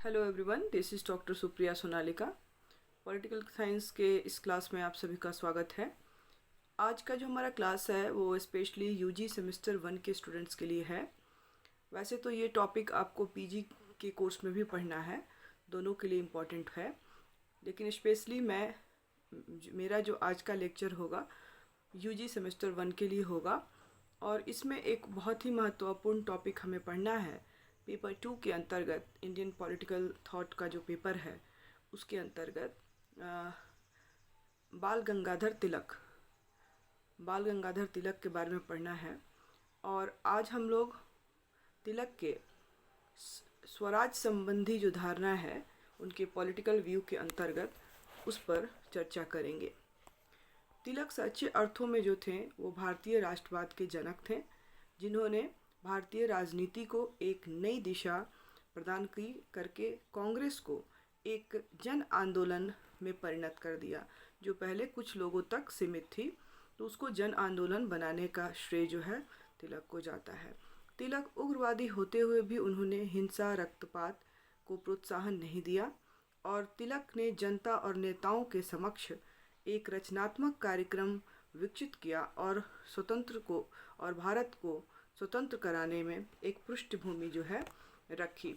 Hello everyone, this is doctor Supriya Sonalika. Political science के इस class में आप सभी का स्वागत है। आज का जो हमारा क्लास है वो स्पेशली यूजी सेमेस्टर 1 के स्टूडेंट्स के लिए है। वैसे तो ये टॉपिक आपको पीजी के कोर्स में भी पढ़ना है, दोनों के लिए इम्पॉर्टेंट है, लेकिन स्पेशली मेरा जो आज का लेक्चर होगा यूजी सेमेस्टर 1 के लिए होगा। और इसमें एक बहुत ही महत्वपूर्ण टॉपिक हमें पढ़ना है। पेपर 2 के अंतर्गत इंडियन पॉलिटिकल थॉट का जो पेपर है उसके अंतर्गत बाल गंगाधर तिलक के बारे में पढ़ना है। और आज हम लोग तिलक के स्वराज संबंधी जो धारणा है उनके पॉलिटिकल व्यू के अंतर्गत उस पर चर्चा करेंगे। तिलक सच्चे अर्थों में जो थे वो भारतीय राष्ट्रवाद के जनक थे, जिन्होंने भारतीय राजनीति को एक नई दिशा प्रदान की करके कांग्रेस को एक जन आंदोलन में परिणत कर दिया। जो पहले कुछ लोगों तक सीमित थी तो उसको जन आंदोलन बनाने का श्रेय जो है तिलक को जाता है। तिलक उग्रवादी होते हुए भी उन्होंने हिंसा रक्तपात को प्रोत्साहन नहीं दिया और तिलक ने जनता और नेताओं के समक्ष एक रचनात्मक कार्यक्रम विकसित किया और भारत को स्वतंत्र कराने में एक पृष्ठभूमि जो है रखी।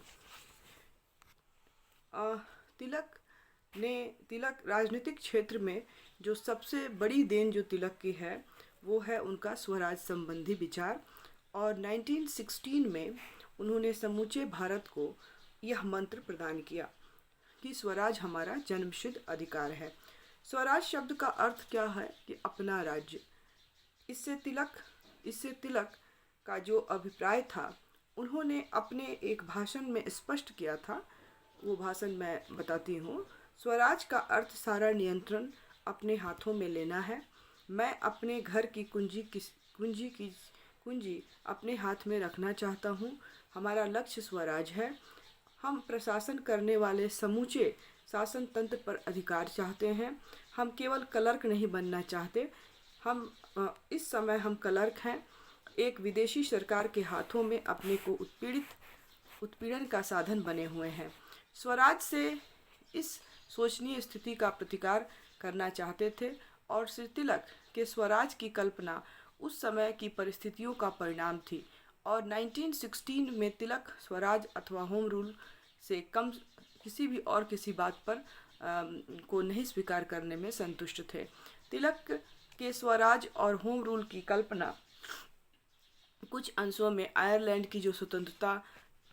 तिलक राजनीतिक क्षेत्र में जो सबसे बड़ी देन जो तिलक की है वो है उनका स्वराज संबंधी विचार। और 1916 में उन्होंने समूचे भारत को यह मंत्र प्रदान किया कि स्वराज हमारा जन्मसिद्ध अधिकार है। स्वराज शब्द का अर्थ क्या है कि अपना राज्य। इससे तिलक का जो अभिप्राय था उन्होंने अपने एक भाषण में स्पष्ट किया था। वो भाषण मैं बताती हूँ। स्वराज का अर्थ सारा नियंत्रण अपने हाथों में लेना है। मैं अपने घर की कुंजी अपने हाथ में रखना चाहता हूँ। हमारा लक्ष्य स्वराज है। हम प्रशासन करने वाले समूचे शासन तंत्र पर अधिकार चाहते हैं। हम केवल क्लर्क नहीं बनना चाहते। इस समय हम क्लर्क हैं, एक विदेशी सरकार के हाथों में अपने को उत्पीड़न का साधन बने हुए हैं। स्वराज से इस शोचनीय स्थिति का प्रतिकार करना चाहते थे और श्री तिलक के स्वराज की कल्पना उस समय की परिस्थितियों का परिणाम थी। और 1916 में तिलक स्वराज अथवा होम रूल से कम किसी बात पर को नहीं स्वीकार करने में संतुष्ट थे। तिलक के स्वराज और होम रूल की कल्पना कुछ अंशों में आयरलैंड की जो स्वतंत्रता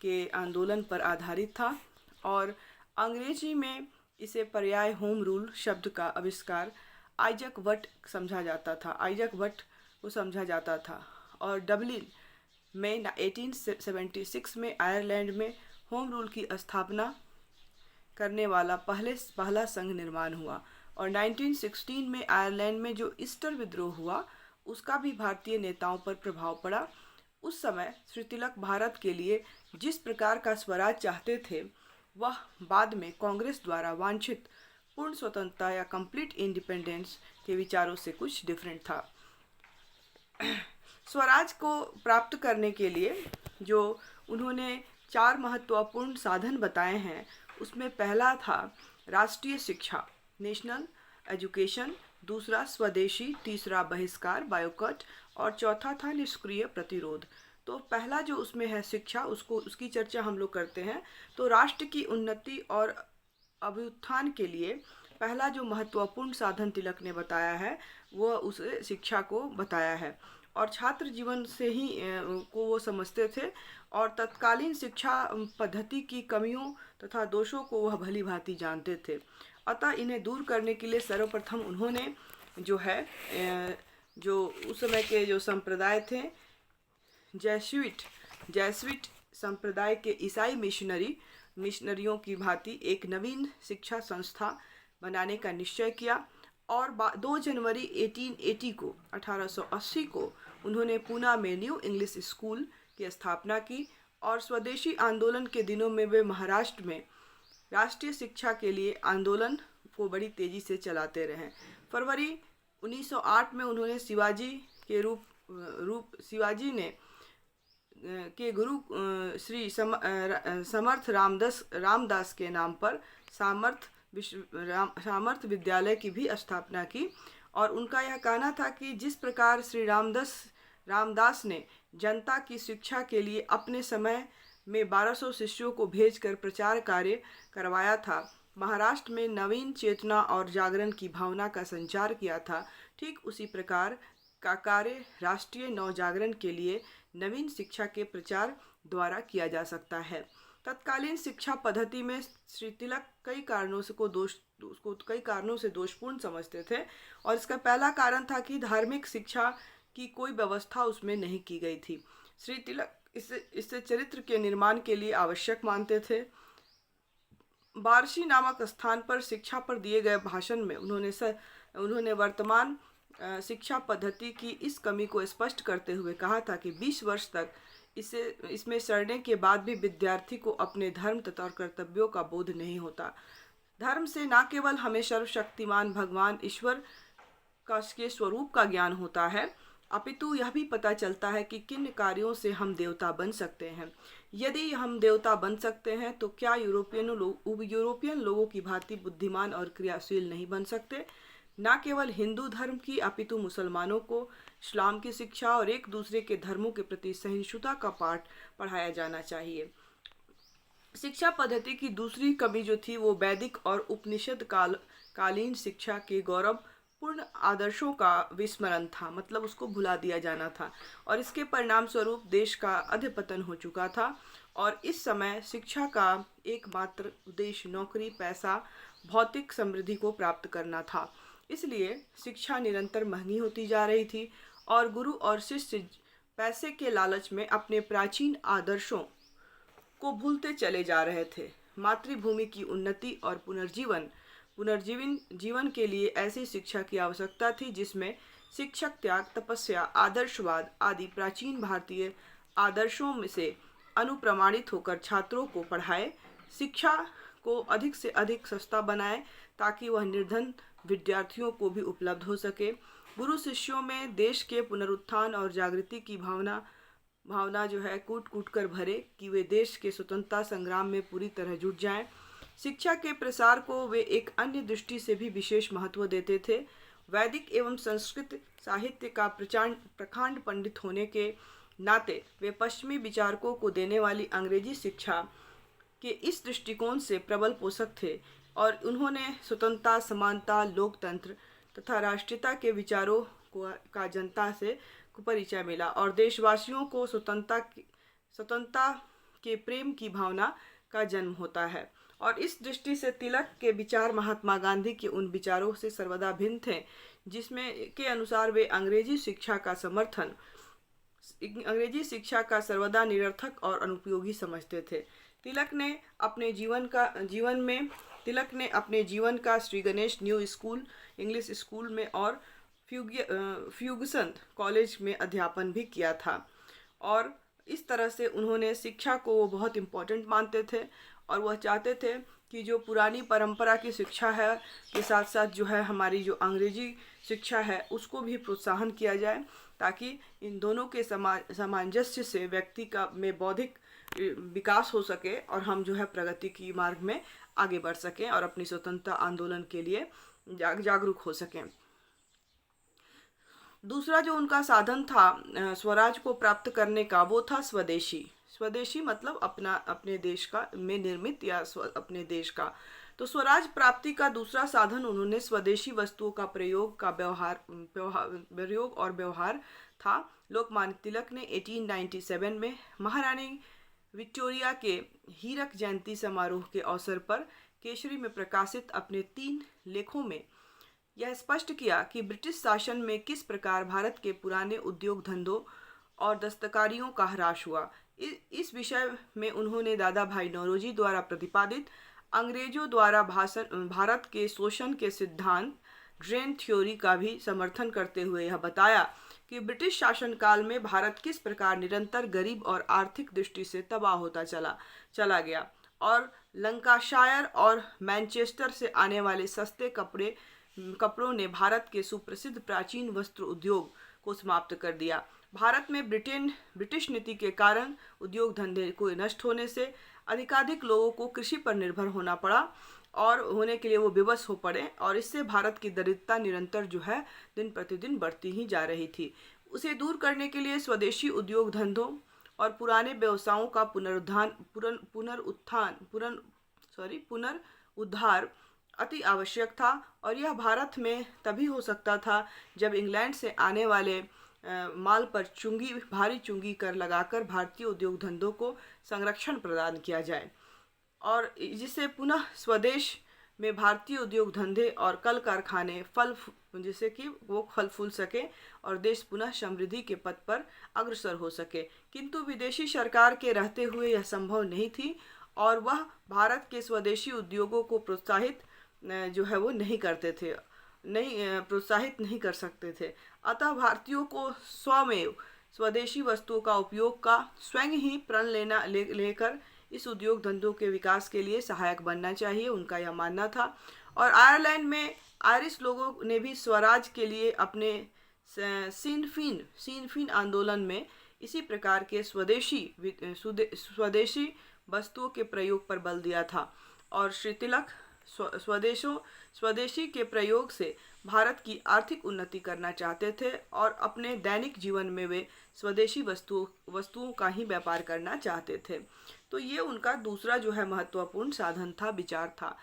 के आंदोलन पर आधारित था और अंग्रेजी में इसे पर्याय होम रूल शब्द का आविष्कार आइजक वट को समझा जाता था। और डबलिन में 1876 में आयरलैंड में होम रूल की स्थापना करने वाला पहला संघ निर्माण हुआ। और 1916 में आयरलैंड में जो ईस्टर विद्रोह हुआ उसका भी भारतीय नेताओं पर प्रभाव पड़ा। उस समय श्री तिलक भारत के लिए जिस प्रकार का स्वराज चाहते थे वह बाद में कांग्रेस द्वारा वांछित पूर्ण स्वतंत्रता या कंप्लीट इंडिपेंडेंस के विचारों से कुछ डिफरेंट था। स्वराज को प्राप्त करने के लिए जो उन्होंने 4 महत्वपूर्ण साधन बताए हैं उसमें पहला था राष्ट्रीय शिक्षा, नेशनल एजुकेशन, दूसरा स्वदेशी, तीसरा बहिष्कार, बायकॉट, और चौथा था निष्क्रिय प्रतिरोध। तो पहला जो उसमें है शिक्षा, उसकी चर्चा हम लोग करते हैं। तो राष्ट्र की उन्नति और अभ्युत्थान के लिए पहला जो महत्वपूर्ण साधन तिलक ने बताया है वह उस शिक्षा को बताया है। और छात्र जीवन से ही को वो समझते थे और तत्कालीन शिक्षा पद्धति की कमियों तथा दोषों को वह भली भांति जानते थे। अतः इन्हें दूर करने के लिए सर्वप्रथम उन्होंने जो उस समय के जो संप्रदाय थे जैसविट संप्रदाय के ईसाई मिशनरियों की भांति एक नवीन शिक्षा संस्था बनाने का निश्चय किया। और 2 जनवरी 1880 को उन्होंने पूना में न्यू इंग्लिश स्कूल की स्थापना की। और स्वदेशी आंदोलन के दिनों में वे महाराष्ट्र में राष्ट्रीय शिक्षा के लिए आंदोलन को बड़ी तेजी से चलाते रहे। फरवरी 1908 में उन्होंने शिवाजी ने के गुरु श्री समर्थ रामदास के नाम पर सामर्थ विद्यालय की भी स्थापना की। और उनका यह कहना था कि जिस प्रकार श्री रामदास ने जनता की शिक्षा के लिए अपने समय में 1200 शिष्यों को भेजकर प्रचार कार्य करवाया था, महाराष्ट्र में नवीन चेतना और जागरण की भावना का संचार किया था, ठीक उसी प्रकार का कार्य राष्ट्रीय नवजागरण के लिए नवीन शिक्षा के प्रचार द्वारा किया जा सकता है। तत्कालीन शिक्षा पद्धति में श्री तिलक कई कारणों से दोषपूर्ण समझते थे, और इसका पहला कारण था कि धार्मिक शिक्षा की कोई व्यवस्था उसमें नहीं की गई थी। श्री तिलक इससे चरित्र के निर्माण के लिए आवश्यक मानते थे। बार्शी नामक स्थान पर शिक्षा पर दिए गए भाषण में उन्होंने वर्तमान शिक्षा पद्धति की इस कमी को स्पष्ट करते हुए कहा था कि 20 वर्ष तक इसमें सड़ने के बाद भी विद्यार्थी को अपने धर्म तथा कर्तव्यों का बोध नहीं होता। धर्म से न केवल हमें सर्वशक्तिमान भगवान ईश्वर के स्वरूप का ज्ञान होता है, अपितु यह भी पता चलता है कि किन कार्यों से हम देवता बन सकते हैं। यदि हम देवता बन सकते हैं तो क्या यूरोपियन लोगों की भांति बुद्धिमान और क्रियाशील नहीं बन सकते। न केवल हिंदू धर्म की अपितु मुसलमानों को इस्लाम की शिक्षा और एक दूसरे के धर्मों के प्रति सहिष्णुता का पाठ पढ़ाया जाना चाहिए। शिक्षा पद्धति की दूसरी कमी जो थी वो वैदिक और उपनिषद कालीन शिक्षा के गौरवपूर्ण आदर्शों का विस्मरण था, मतलब उसको भुला दिया जाना था, और इसके परिणाम स्वरूप देश का अधपतन हो चुका था। और इस समय शिक्षा का एकमात्र उद्देश्य नौकरी, पैसा, भौतिक समृद्धि को प्राप्त करना था। इसलिए शिक्षा निरंतर महंगी होती जा रही थी और गुरु और शिष्य पैसे के लालच में अपने प्राचीन आदर्शों को भूलते चले जा रहे थे। मातृभूमि की उन्नति और पुनर्जीवन के लिए ऐसी शिक्षा की आवश्यकता थी जिसमें शिक्षक त्याग, तपस्या, आदर्शवाद आदि प्राचीन भारतीय आदर्शों में से अनुप्रमाणित होकर छात्रों को पढ़ाए, शिक्षा को अधिक से अधिक सस्ता बनाए ताकि वह निर्धन विद्यार्थियों को भी उपलब्ध हो सके। गुरु शिष्यों में देश के पुनरुत्थान और जागृति की भावना जो है कूट कूट कर भरे कि वे देश के स्वतंत्रता संग्राम में पूरी तरह जुट जाएं। शिक्षा के प्रसार को वे एक अन्य दृष्टि से भी विशेष महत्व देते थे। वैदिक एवं संस्कृत साहित्य का प्रकांड पंडित होने के नाते वे पश्चिमी विचारकों को देने वाली अंग्रेजी शिक्षा के इस दृष्टिकोण से प्रबल पोषक थे और उन्होंने स्वतंत्रता, समानता, लोकतंत्र तथा राष्ट्रीयता के विचारों का जनता से परिचय मिला और देशवासियों को स्वतंत्रता के प्रेम की भावना का जन्म होता है। और इस दृष्टि से तिलक के विचार महात्मा गांधी के उन विचारों से सर्वदा भिन्न थे जिसमें के अनुसार वे अंग्रेजी शिक्षा का सर्वदा निरर्थक और अनुपयोगी समझते थे। तिलक ने अपने जीवन का Shri Ganesh new English school में और फ्यूगसन कॉलेज में अध्यापन भी किया था और इस तरह से उन्होंने शिक्षा को बहुत इम्पोर्टेंट मानते थे और वह चाहते थे कि जो पुरानी परंपरा की शिक्षा है के साथ साथ जो है हमारी जो अंग्रेजी शिक्षा है उसको भी प्रोत्साहन किया जाए ताकि इन दोनों के सामंजस्य से व्यक्ति में बौद्धिक विकास हो सके और हम जो है प्रगति की मार्ग में आगे बढ़ सकें और अपनी स्वतंत्रता आंदोलन के लिए जागरूक हो सकें। दूसरा जो उनका साधन था स्वराज को प्राप्त करने का वो था स्वदेशी मतलब अपने देश का में निर्मित या अपने देश का। तो स्वराज प्राप्ति का दूसरा साधन उन्होंने स्वदेशी वस्तुओं का प्रयोग और व्यवहार था। लोकमान्य तिलक ने 1897 में महारानी विक्टोरिया के हीरक जयंती समारोह के अवसर पर केसरी में प्रकाशित अपने 3 लेखों में यह स्पष्ट किया कि ब्रिटिश शासन में किस प्रकार भारत के पुराने उद्योग धंधों और दस्तकारियों का ह्रास हुआ। इस विषय में उन्होंने दादा भाई नौरोजी द्वारा प्रतिपादित अंग्रेजों द्वारा भारत के शोषण के सिद्धांत ड्रेन थ्योरी का भी समर्थन करते हुए यह बताया कि ब्रिटिश शासनकाल में भारत किस प्रकार निरंतर गरीब और आर्थिक दृष्टि से तबाह होता चला गया और लंकाशायर और मैनचेस्टर से आने वाले सस्ते कपड़ों ने भारत के सुप्रसिद्ध प्राचीन वस्त्र उद्योग को समाप्त कर दिया। भारत में ब्रिटिश नीति के कारण उद्योग धंधे को नष्ट होने से अधिकाधिक लोगों को कृषि पर निर्भर होना पड़ा और होने के लिए वो विवश हो पड़े, और इससे भारत की दरिद्रता निरंतर जो है दिन प्रतिदिन बढ़ती ही जा रही थी। उसे दूर करने के लिए स्वदेशी उद्योग धंधों और पुराने व्यवसायों का पुनरुद्धार अति आवश्यक था, और यह भारत में तभी हो सकता था जब इंग्लैंड से आने वाले माल पर भारी चुंगी कर लगाकर भारतीय उद्योग धंधों को संरक्षण प्रदान किया जाए, और जिससे पुनः स्वदेश में भारतीय उद्योग धंधे और कल कारखाने जिससे कि वो फल फूल सके और देश पुनः समृद्धि के पथ पर अग्रसर हो सके। किंतु विदेशी सरकार के रहते हुए यह संभव नहीं थी, और वह भारत के स्वदेशी उद्योगों को प्रोत्साहित नहीं कर सकते थे। अतः भारतीयों को स्वयं स्वदेशी वस्तुओं का उपयोग का स्वयं ही प्रण लेकर इस उद्योग धंधों के विकास के लिए सहायक बनना चाहिए, उनका यह मानना था। और आयरलैंड में आयरिश लोगों ने भी स्वराज के लिए अपने सीन आंदोलन में इसी प्रकार के स्वदेशी वस्तुओं के प्रयोग पर बल दिया था, और श्री तिलक स्वदेशी के प्रयोग से भारत की आर्थिक उन्नति करना चाहते थे, और अपने दैनिक जीवन में वे स्वदेशी वस्तुओं का ही व्यापार करना चाहते थे। तो ये उनका दूसरा जो है महत्वपूर्ण साधन था, विचार था।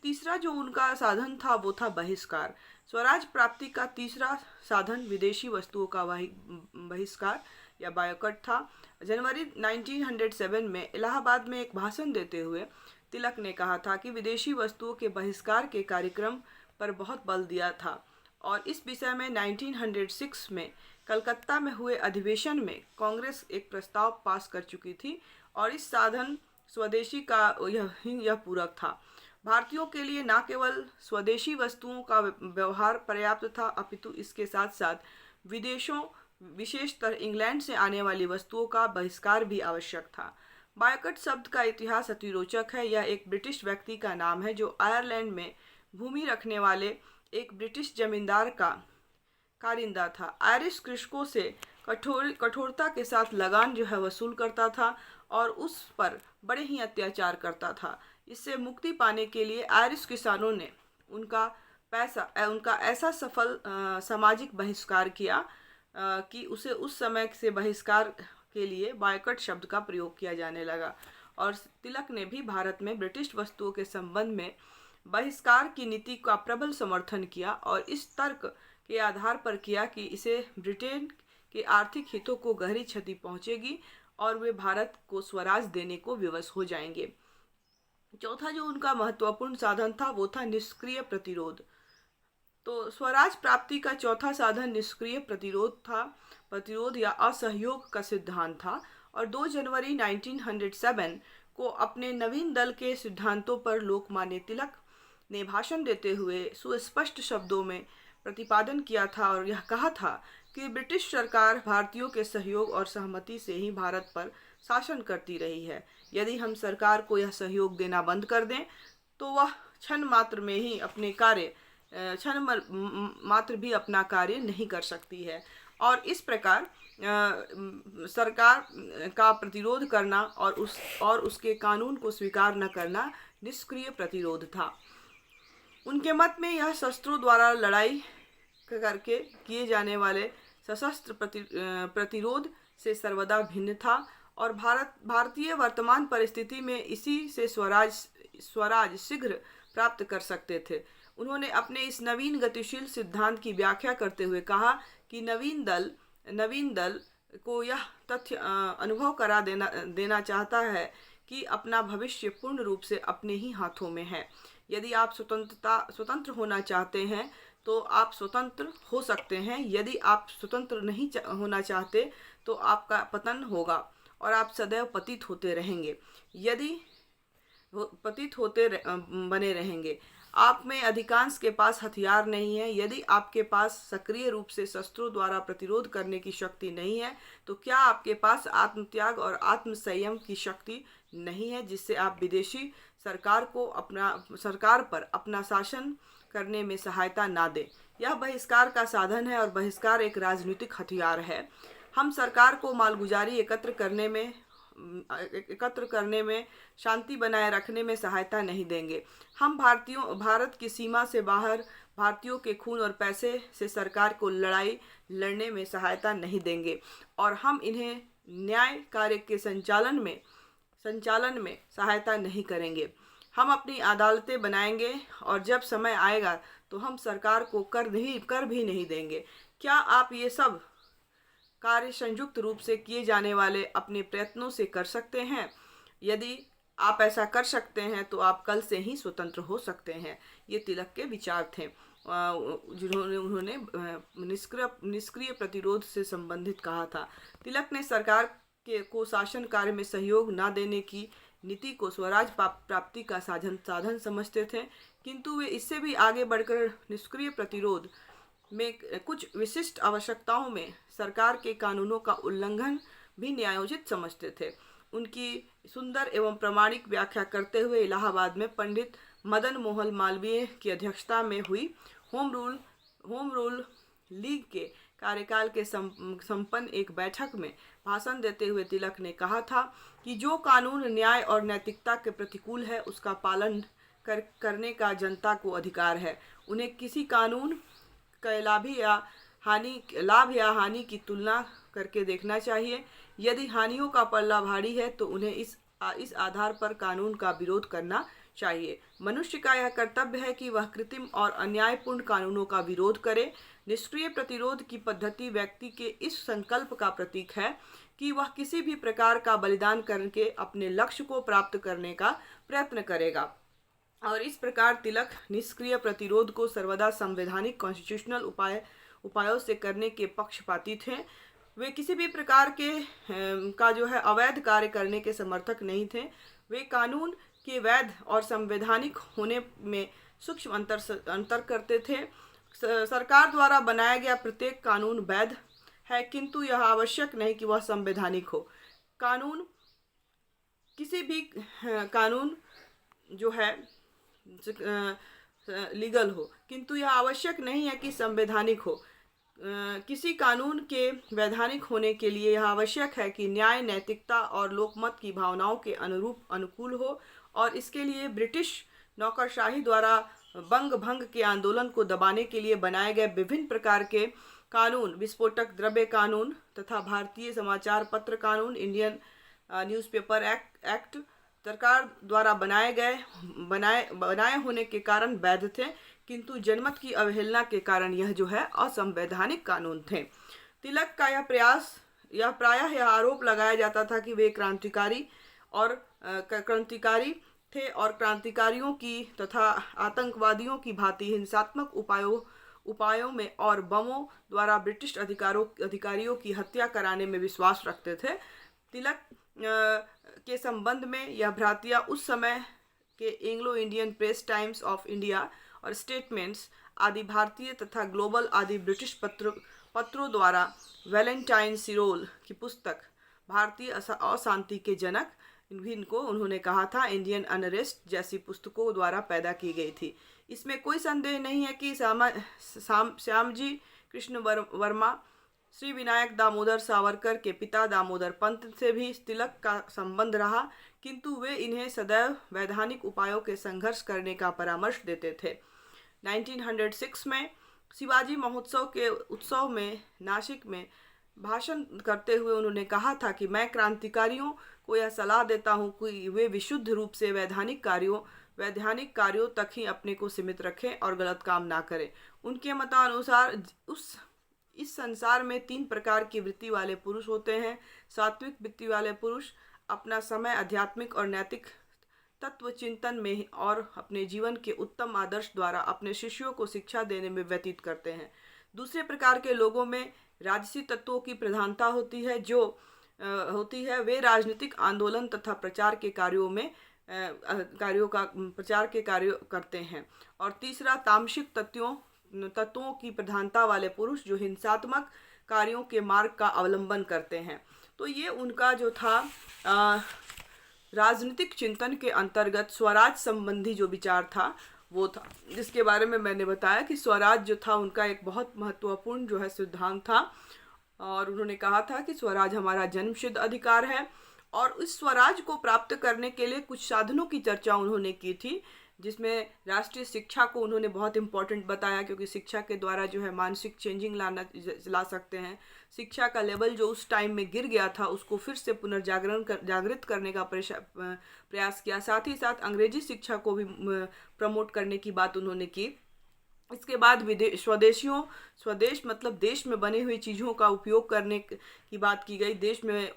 तीसरा जो उनका साधन था वो था बहिष्कार। स्वराज प्राप्ति का तीसरा साधन विदेशी वस्तुओं का बहिष्कार या बायकॉट था। जनवरी 1907 में इलाहाबाद में एक भाषण देते हुए तिलक ने कहा था कि विदेशी वस्तुओं के बहिष्कार के कार्यक्रम पर बहुत बल दिया था, और इस विषय में 1906 में कलकत्ता में हुए अधिवेशन में कांग्रेस एक प्रस्ताव पास कर चुकी थी, और इस साधन स्वदेशी का यह पूरक था। भारतीयों के लिए न केवल स्वदेशी वस्तुओं का व्यवहार पर्याप्त था, अपितु इसके साथ साथ विदेशों, विशेषतर इंग्लैंड से आने वाली वस्तुओं का बहिष्कार भी आवश्यक था। बायकॉट शब्द का इतिहास अति रोचक है। यह एक ब्रिटिश व्यक्ति का नाम है जो आयरलैंड में भूमि रखने वाले एक ब्रिटिश जमींदार का कारिंदा था। आयरिश कृषकों से कठोरता के साथ लगान जो है वसूल करता था और उस पर बड़े ही अत्याचार करता था। इससे मुक्ति पाने के लिए आयरिश किसानों ने उनका ऐसा सफल सामाजिक बहिष्कार किया कि उसे उस समय से बहिष्कार के लिए बायकॉट शब्द का प्रयोग किया जाने लगा। और तिलक ने भी भारत में ब्रिटिश वस्तुओं के संबंध में बहिष्कार की नीति का प्रबल समर्थन किया, और इस तर्क के आधार पर किया कि इसे ब्रिटेन के आर्थिक हितों को गहरी क्षति पहुंचेगी और वे भारत को स्वराज देने को विवश हो जाएंगे। चौथा जो उनका महत्वपूर्ण साधन था वो था निष्क्रिय प्रतिरोध। तो स्वराज प्राप्ति का चौथा साधन निष्क्रिय प्रतिरोध या असहयोग का सिद्धांत था, और 2 जनवरी 1907 को अपने नवीन दल के सिद्धांतों पर लोकमान्य तिलक ने भाषण देते हुए सुस्पष्ट शब्दों में प्रतिपादन किया था, और यह कहा था कि ब्रिटिश सरकार भारतीयों के सहयोग और सहमति से ही भारत पर शासन करती रही है। यदि हम सरकार को यह सहयोग देना बंद कर दें तो वह क्षण मात्र भी अपना कार्य नहीं कर सकती है, और इस प्रकार सरकार का प्रतिरोध करना और उसके कानून को स्वीकार न करना निष्क्रिय प्रतिरोध था। उनके मत में यह शस्त्रों द्वारा लड़ाई करके किए जाने वाले सशस्त्र प्रतिरोध से सर्वदा भिन्न था, और भारतीय वर्तमान परिस्थिति में इसी से स्वराज शीघ्र प्राप्त कर सकते थे। उन्होंने अपने इस नवीन गतिशील सिद्धांत की व्याख्या करते हुए कहा कि नवीन दल को यह तथ्य अनुभव करा देना चाहता है कि अपना भविष्य पूर्ण रूप से अपने ही हाथों में है। यदि आप स्वतंत्र होना चाहते हैं तो आप स्वतंत्र हो सकते हैं। यदि आप स्वतंत्र नहीं होना चाहते तो आपका पतन होगा और आप सदैव पतित होते रहेंगे। बने रहेंगे। आप में अधिकांश के पास हथियार नहीं है। यदि आपके पास सक्रिय रूप से शस्त्रों द्वारा प्रतिरोध करने की शक्ति नहीं है तो क्या आपके पास आत्मत्याग और आत्मसंयम की शक्ति नहीं है, जिससे आप विदेशी सरकार पर अपना शासन करने में सहायता ना दें। यह बहिष्कार का साधन है और बहिष्कार एक राजनीतिक हथियार है। हम सरकार को मालगुजारी एकत्र करने में, शांति बनाए रखने में सहायता नहीं देंगे। हम भारत की सीमा से बाहर भारतीयों के खून और पैसे से सरकार को लड़ाई लड़ने में सहायता नहीं देंगे और हम इन्हें न्याय कार्य के संचालन में सहायता नहीं करेंगे। हम अपनी अदालतें बनाएंगे और जब समय आएगा तो हम सरकार को कर भी नहीं देंगे। क्या आप ये सब कार्य संयुक्त रूप से किए जाने वाले अपने प्रयत्नों से कर सकते हैं? यदि आप ऐसा कर सकते हैं तो आप कल से ही स्वतंत्र हो सकते हैं। ये तिलक के विचार थे उन्होंने निष्क्रिय प्रतिरोध से संबंधित कहा था। तिलक ने सरकार को शासन कार्य में सहयोग न देने की नीति को स्वराज प्राप्ति का साधन समझते थे, किंतु वे इससे भी आगे बढ़कर निष्क्रिय प्रतिरोध में कुछ विशिष्ट आवश्यकताओं में सरकार के कानूनों का उल्लंघन भी न्यायोचित समझते थे। उनकी सुंदर एवं प्रामाणिक व्याख्या करते हुए इलाहाबाद में पंडित मदन मोहन मालवीय की अध्यक्षता में हुई होम रूल लीग के कार्यकाल के संपन्न एक बैठक में भाषण देते हुए तिलक ने कहा था कि जो कानून न्याय और नैतिकता के प्रतिकूल है उसका पालन करने का जनता को अधिकार है। उन्हें किसी कानून के लाभ या हानि की तुलना करके देखना चाहिए। यदि हानियों का पल्ला भारी है तो उन्हें इस आधार पर कानून का विरोध करना चाहिए। मनुष्य का यह कर्तव्य है कि वह कृत्रिम और अन्यायपूर्ण कानूनों का विरोध करे। निष्क्रिय प्रतिरोध की पद्धति व्यक्ति के इस संकल्प का प्रतीक है कि वह किसी भी प्रकार का बलिदान करके अपने लक्ष्य को प्राप्त करने का प्रयत्न करेगा। और इस प्रकार तिलक निष्क्रिय प्रतिरोध को सर्वदा संवैधानिक कॉन्स्टिट्यूशनल उपायों से करने के पक्षपाती थे। वे किसी भी प्रकार के अवैध कार्य करने के समर्थक नहीं थे। वे कानून के वैध और संवैधानिक होने में सूक्ष्म अंतर करते थे। सरकार द्वारा बनाया गया प्रत्येक कानून वैध है, किंतु यह आवश्यक नहीं कि वह संवैधानिक हो। किसी भी कानून जो है लीगल हो, किंतु यह आवश्यक नहीं है कि संवैधानिक हो। किसी कानून के वैधानिक होने के लिए यह आवश्यक है कि न्याय, नैतिकता और लोकमत की भावनाओं के अनुकूल हो और इसके लिए ब्रिटिश नौकरशाही द्वारा भंग के आंदोलन को दबाने के लिए बनाए गए विभिन्न प्रकार के कानून, विस्फोटक द्रव्य कानून तथा भारतीय समाचार पत्र कानून, इंडियन न्यूज़पेपर एक्ट सरकार द्वारा बनाए होने के कारण वैध थे, किंतु जनमत की अवहेलना के कारण यह असंवैधानिक कानून थे। तिलक का प्रायः आरोप लगाया जाता था कि वे क्रांतिकारी थे और क्रांतिकारियों की तथा आतंकवादियों की भांति हिंसात्मक उपायों में और बमों द्वारा ब्रिटिश अधिकारियों की हत्या कराने में विश्वास रखते थे। तिलक के संबंध में यह भ्रांतियाँ उस समय के Anglo Indian press, times of India और स्टेटमेंट्स आदि भारतीय तथा ग्लोबल आदि ब्रिटिश पत्रों द्वारा वैलेंटाइन सिरोल की पुस्तक भारतीय अशांति के जनक, इनको उन्होंने कहा था, इंडियन अनरेस्ट जैसी पुस्तकों द्वारा पैदा की गई थी। इसमें कोई संदेह नहीं है कि श्यामजी कृष्ण वर्मा श्री विनायक दामोदर सावरकर के पिता दामोदर पंत से भी तिलक का संबंध रहा, किंतु वे इन्हें सदैव वैधानिक उपायों के संघर्ष करने का परामर्श देते थे। 1906 में शिवाजी महोत्सव के उत्सव में नासिक में भाषण करते हुए उन्होंने कहा था कि मैं क्रांतिकारियों को यह सलाह देता हूं कि वे विशुद्ध रूप से वैधानिक कार्यों तक ही अपने को सीमित रखें और गलत काम ना करें। उनके मतानुसार इस संसार में 3 प्रकार की वृत्ति वाले पुरुष होते हैं। सात्विक वृत्ति वाले पुरुष अपना समय आध्यात्मिक और नैतिक तत्व चिंतन में और अपने जीवन के उत्तम आदर्श द्वारा अपने शिष्यों को शिक्षा देने में व्यतीत करते हैं। दूसरे प्रकार के लोगों में राजसी तत्वों की प्रधानता होती है। वे राजनीतिक आंदोलन तथा प्रचार के कार्य करते हैं। और तीसरा तामसिक तत्वों की प्रधानता वाले पुरुष जो हिंसात्मक कार्यों के मार्ग का अवलंबन करते हैं। तो ये उनका जो था राजनीतिक चिंतन के अंतर्गत स्वराज संबंधी जो विचार था वो था, जिसके बारे में मैंने बताया कि स्वराज जो था उनका एक बहुत महत्वपूर्ण सिद्धांत था। और उन्होंने कहा था कि स्वराज हमारा जन्मसिद्ध अधिकार है। और इस स्वराज को प्राप्त करने के लिए कुछ साधनों की चर्चा उन्होंने की थी, जिसमें राष्ट्रीय शिक्षा को उन्होंने बहुत इम्पोर्टेंट बताया, क्योंकि शिक्षा के द्वारा जो है मानसिक चेंजिंग ला सकते हैं। शिक्षा का लेवल जो उस टाइम में गिर गया था उसको फिर से जागृत करने का प्रयास किया। साथ ही साथ अंग्रेजी शिक्षा को भी प्रमोट करने की बात उन्होंने की। इसके बाद स्वदेश मतलब देश में बनी हुई चीज़ों का उपयोग करने की बात की गई। देश में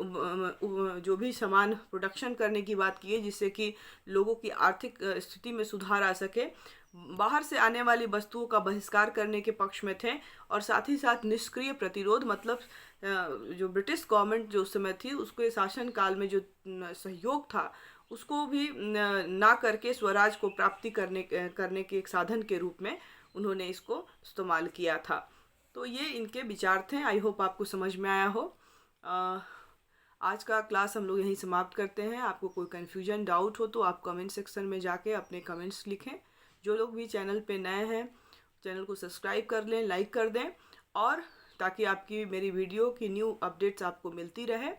जो भी सामान प्रोडक्शन करने की बात की गई, जिससे कि लोगों की आर्थिक स्थिति में सुधार आ सके। बाहर से आने वाली वस्तुओं का बहिष्कार करने के पक्ष में थे। और साथ ही साथ निष्क्रिय प्रतिरोध मतलब जो ब्रिटिश गवर्नमेंट जो उस समय थी उसके शासन काल में जो सहयोग था उसको भी ना करके स्वराज को प्राप्ति करने के एक साधन के रूप में उन्होंने इसको इस्तेमाल किया था। तो ये इनके विचार थे। आई होप आपको समझ में आया हो। आज का क्लास हम लोग यहीं समाप्त करते हैं। आपको कोई कन्फ्यूजन डाउट हो तो आप कमेंट सेक्शन में जाके अपने कमेंट्स लिखें। जो लोग भी चैनल पे नए हैं चैनल को सब्सक्राइब कर लें, लाइक कर दें, और ताकि आपकी मेरी वीडियो की न्यू अपडेट्स आपको मिलती रहे।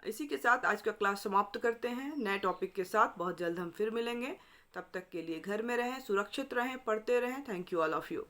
इसी के साथ आज का क्लास समाप्त करते हैं। नए टॉपिक के साथ बहुत जल्द हम फिर मिलेंगे। तब तक के लिए घर में रहें, सुरक्षित रहें, पढ़ते रहें। Thank you all of you.